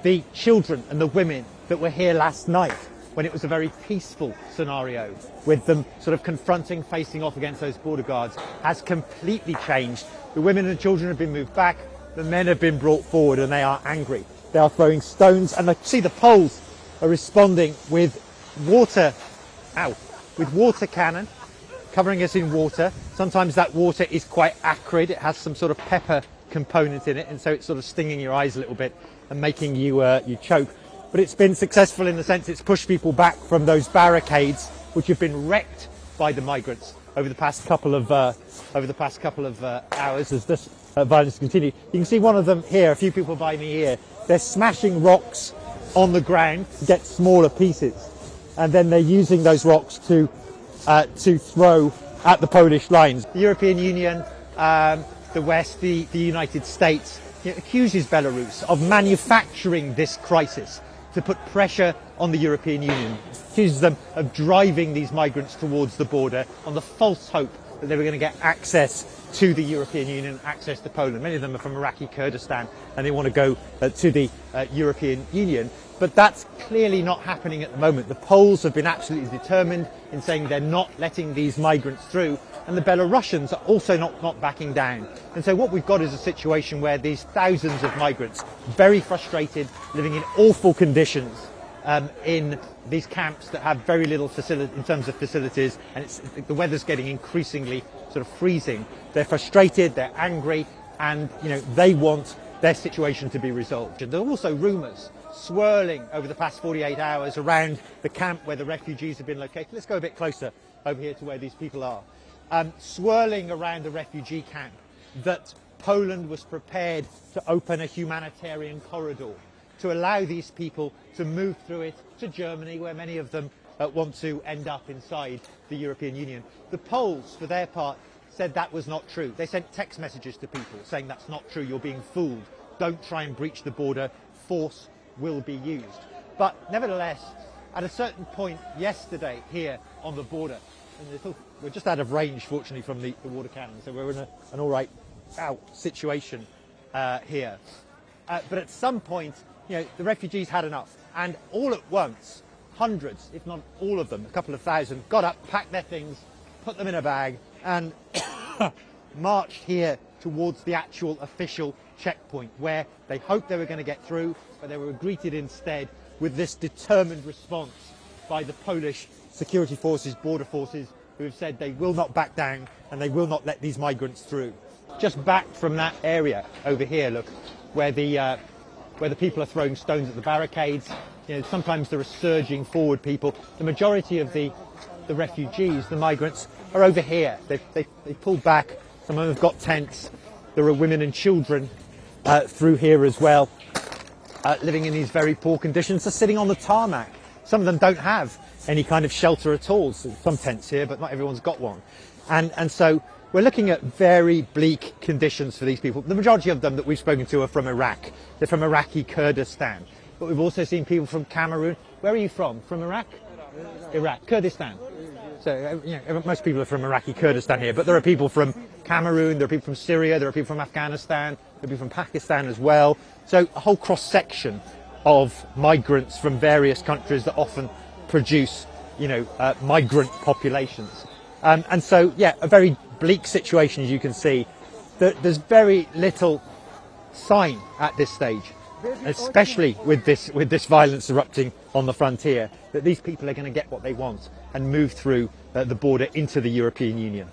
the children and the women that were here last night when it was a very peaceful scenario with them sort of confronting, facing off against those border guards, has completely changed. The women and children have been moved back, the men have been brought forward, and they are angry. They are throwing stones, and I see the Poles are responding with water cannon, covering us in water. Sometimes that water is quite acrid, it has some sort of pepper component in it, and so it's sort of stinging your eyes a little bit and making you choke. But it's been successful in the sense it's pushed people back from those barricades which have been wrecked by the migrants over the past couple of hours as this violence continues. You can see one of them here, a few people by me here. They're smashing rocks on the ground to get smaller pieces, and then they're using those rocks to throw at the Polish lines. The European Union, the West, the United States accuses Belarus of manufacturing this crisis to put pressure on the European Union, accuses them of driving these migrants towards the border on the false hope that they were going to get access to the European Union, access to Poland. Many of them are from Iraqi Kurdistan and they want to go to the European Union. But that's clearly not happening at the moment. The Poles have been absolutely determined in saying they're not letting these migrants through, and the Belarusians are also not backing down. And so what we've got is a situation where these thousands of migrants, very frustrated, living in awful conditions in these camps that have very little facility in terms of facilities, and the weather's getting increasingly sort of freezing. They're frustrated, they're angry, and they want their situation to be resolved. And there are also rumours swirling over the past 48 hours around the camp where the refugees have been located. Let's go a bit closer over here to where these people are. Swirling around the refugee camp that Poland was prepared to open a humanitarian corridor to allow these people to move through it to Germany, where many of them want to end up inside the European Union. The Poles, for their part, said that was not true. They sent text messages to people saying that's not true, you're being fooled, don't try and breach the border, force will be used. But nevertheless, at a certain point yesterday here on the border, and we're just out of range fortunately from the water cannon, so we're in an all right situation here. But at some point, the refugees had enough, and all at once, hundreds, if not all of them, a couple of thousand, got up, packed their things, put them in a bag, and marched here towards the actual official checkpoint, where they hoped they were going to get through, but they were greeted instead with this determined response by the Polish security forces, border forces, who have said they will not back down and they will not let these migrants through. Just back from that area over here, look, where the people are throwing stones at the barricades. Sometimes there are surging forward people. The majority of the refugees, the migrants, are over here. They pulled back. Some of them have got tents. There are women and children through here as well, living in these very poor conditions. They're sitting on the tarmac. Some of them don't have any kind of shelter at all. So some tents here, but not everyone's got one. And so we're looking at very bleak conditions for these people. The majority of them that we've spoken to are from Iraq. They're from Iraqi Kurdistan. But we've also seen people from Cameroon. Where are you from? From Iraq? Iraq. Kurdistan. So, most people are from Iraqi Kurdistan here, but there are people from Cameroon, there are people from Syria, there are people from Afghanistan, there are people from Pakistan as well. So a whole cross-section of migrants from various countries that often produce, migrant populations. And so, a very bleak situation, as you can see. There's very little sign at this stage, especially with this violence erupting on the frontier, that these people are going to get what they want and move through the border into the European Union.